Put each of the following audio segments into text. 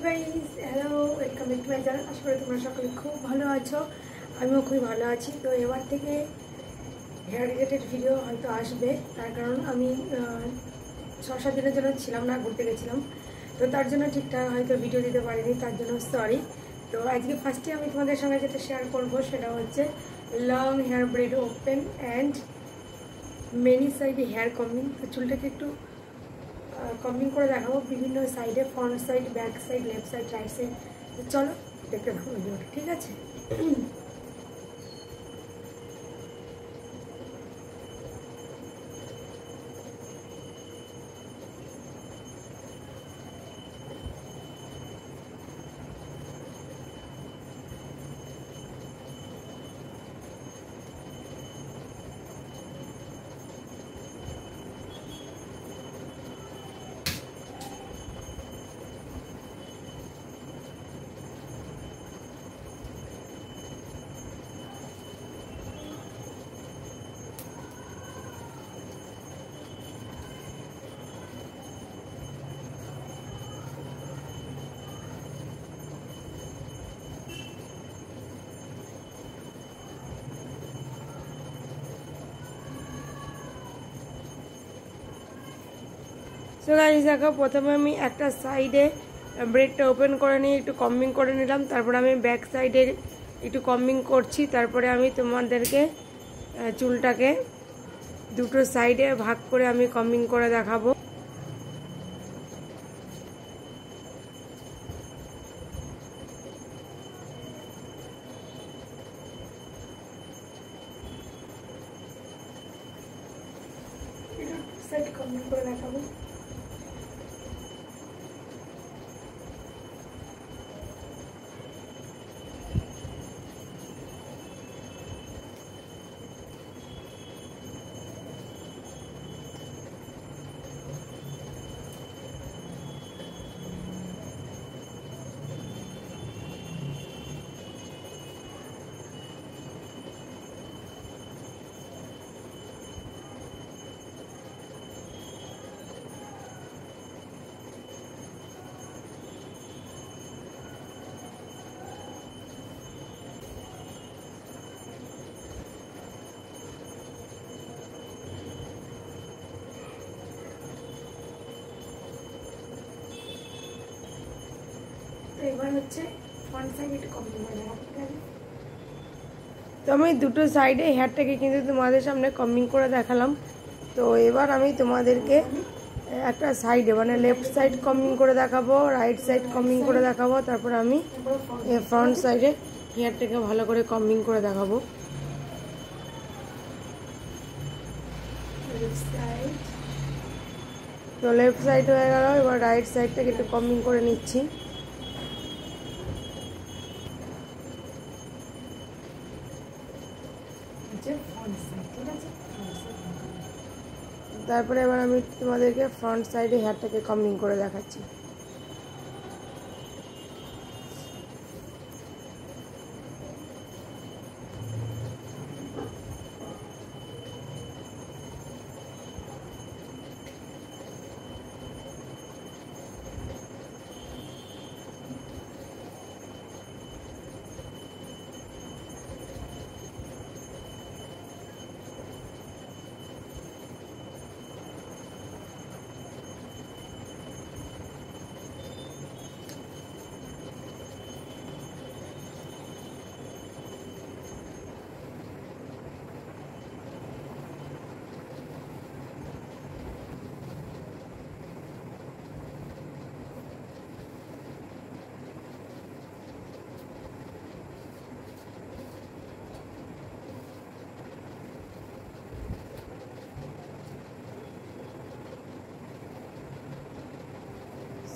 Guys, hello, welcome back to my channel. আশা করি তোমরা সকলে খুব ভালো আছো, আমিও খুবই ভালো আছি। তো এবার থেকে হেয়ার রিলেটেড ভিডিও হয়তো আসবে, তার কারণ আমি 6-7 দিনের জন্য ছিলাম না, ঘুরতে গেছিলাম। তো তার জন্য ঠিকঠাক হয়তো ভিডিও দিতে পারিনি, তার জন্য সরি। তো আজকে ফার্স্টে আমি তোমাদের সঙ্গে যেটা শেয়ার করবো সেটা হচ্ছে long hair braid open and many সাইডে হেয়ার কমিং। তো চুলটাকে একটু কম্বিং করে দেখাবো বিভিন্ন সাইডে, front side, back side, left side, right side. তো চলো দেখতে থাকো ভিডিওটা, ঠিক আছে? সো গাইস, দেখো প্রথমে আমি একটা সাইডে ব্রেডটা ওপেন করে নিয়ে একটু কম্বিং করে নিলাম, তারপরে আমি ব্যাক সাইডে একটু কম্বিং করছি। তারপরে আমি তোমাদেরকে চুলটাকে দুটো সাইডে ভাগ করে আমি কম্বিং করে দেখাবো। সাইড কম্বিং করে দেখাবো। এবার হচ্ছে ফ্রন্ট সাইড একটু কম্বিং করে দেখাবো, ঠিক আছে? তো আমি দুটো সাইডে হেয়ারটাকে কিন্তু তোমাদের সামনে কম্বিং করে দেখালাম। তো এবার আমি তোমাদেরকে একটা সাইডে মানে লেফট সাইড কম্বিং করে দেখাবো, রাইট সাইড কম্বিং করে দেখাবো, তারপর আমি ফ্রন্ট সাইডে হেয়ারটাকে ভালো করে কম্বিং করে দেখাবো। তো লেফট সাইড হয়ে গেল, এবার রাইট সাইডটাকে একটু কম্বিং করে নিচ্ছি। তারপরে এবার আমি তোমাদেরকে ফ্রন্ট সাইডে হেয়ারটাকে কম্বিং করে দেখাচ্ছি।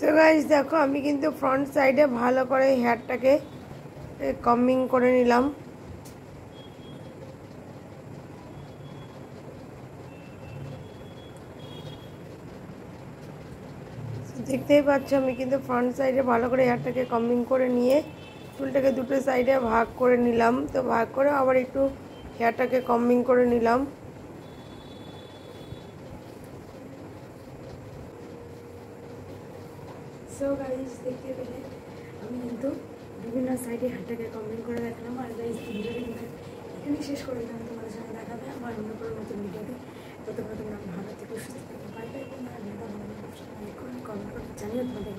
সো গাইস, দেখো আমি কিন্তু ফ্রন্ট সাইডে ভালো করে হেয়ারটাকে কম্বিং করে নিলাম। দেখতেই পাচ্ছ আমি কিন্তু ফ্রন্ট সাইডে ভালো করে হেয়ারটাকে কম্বিং করে নিয়ে চুলটাকে দুটো সাইডে ভাগ করে নিলাম। তো ভাগ করে আবার একটু হেয়ারটাকে কম্বিং করে নিলাম। সো গাইজ দেখতে পেলে আমি কিন্তু বিভিন্ন সাইডে হাটটাকে কমেন্ট করে রাখলাম। আর গাইজ ভিডিওটা কিন্তু এখানেই শেষ করে দিলাম। তোমাদের সঙ্গে দেখাবে আমার অন্য কোনো নতুন ভিডিওতে। ততক্ষণ তোমরা ভালো থেকে সুস্থ থাকতে পারবে এবং ভিডিওটা ভালো লাগলে কমেন্ট করে জানিও তোমাদের